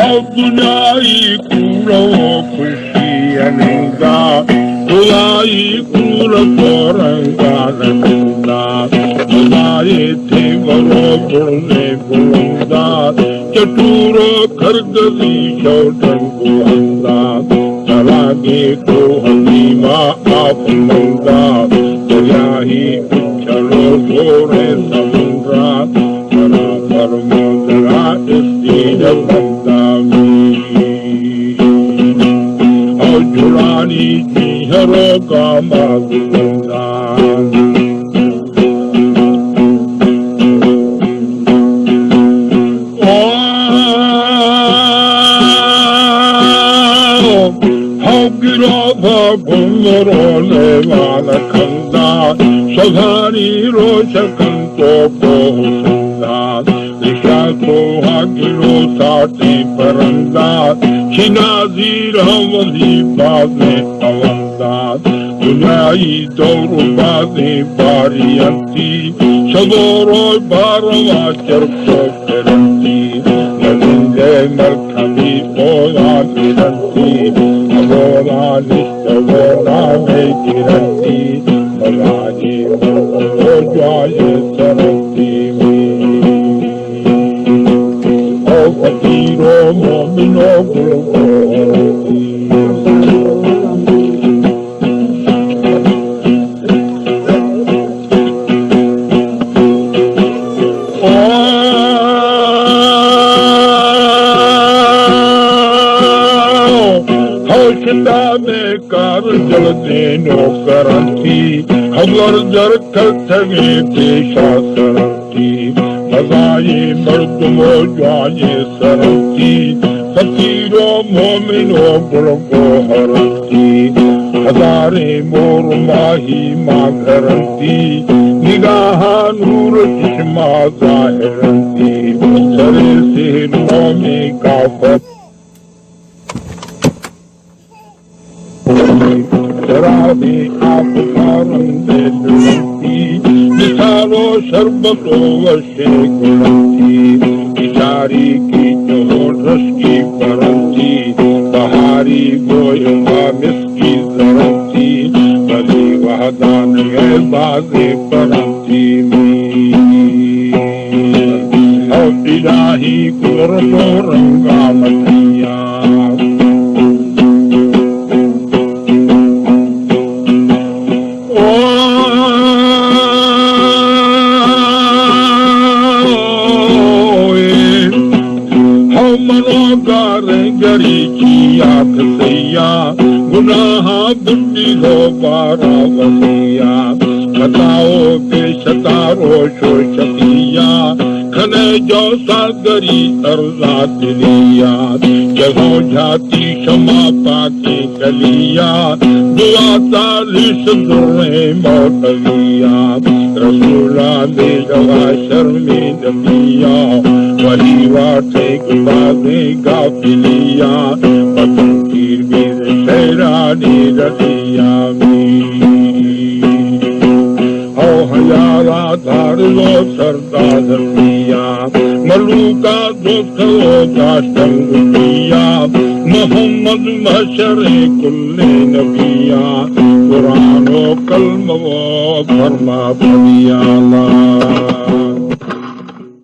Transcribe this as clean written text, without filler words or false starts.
Abdulai kula kushi aninga, Abdulai kula koranga naninga, Abdulai te varo burne burunda, Chaturo kargadi shautan kuanda, Talagi ko halima apnanga, Jayahi uchalo sore samundra, Tara parmodra istida bandami, Aujurani jiharo kama gunda. Gumrole wala kanda, Shadhani rosha kanto pohunda, Disha ko hagilo sati paranda, Shinazir havali baadne avanda, Dunai dauru baadne bariyanti, Shadoro barava charko peranti, Nazinde malkami oya giranti, Agora Agora me giranti, Malani mo joye saranti me. O patiro momino gulorti. में car जलते नौकरंती, खबर जर थगे पेशा सरंती, मजाए मर्दमो जाए सरंती, फकीरो मोमिनो बुलगो हरंती, हजारे मोर माही माँ घरंती, निगाह नूर चश्मा जाहिरंती, सरे से नौमी काफत शराबी आप कारंदे दुलती, मिसालो शरबतो वशे गुलती, बिचारी की चोर रस की परंती, बहारी गोयंगा मिसकी जरंती, बली वहदान है बागे परंती में, और इलाही कुरतो रंगा मतिया गरी की आँख सैया, गुनाह बुद्धि हो पारा वसिया, बताओ बेशतारो शोशकिया, खने जो सागरी अर्जा दिलिया, जगो जाती क्षमा पाके कलिया, दुआ तालिश दुर्रे मौतलिया, रसूला दे जवा शर्मी नबिया, वही वाटे गुबादे गाफिलिया, पतंगीर बीर शैरानी रतिया में, ओ हजारा धार लो सरदार पिया, मलूका दोस्तों दाश्तंग पिया, मोहम्मद महशरे कुल्ले नबिया, कुरानो कलमो फरमा पड़िया।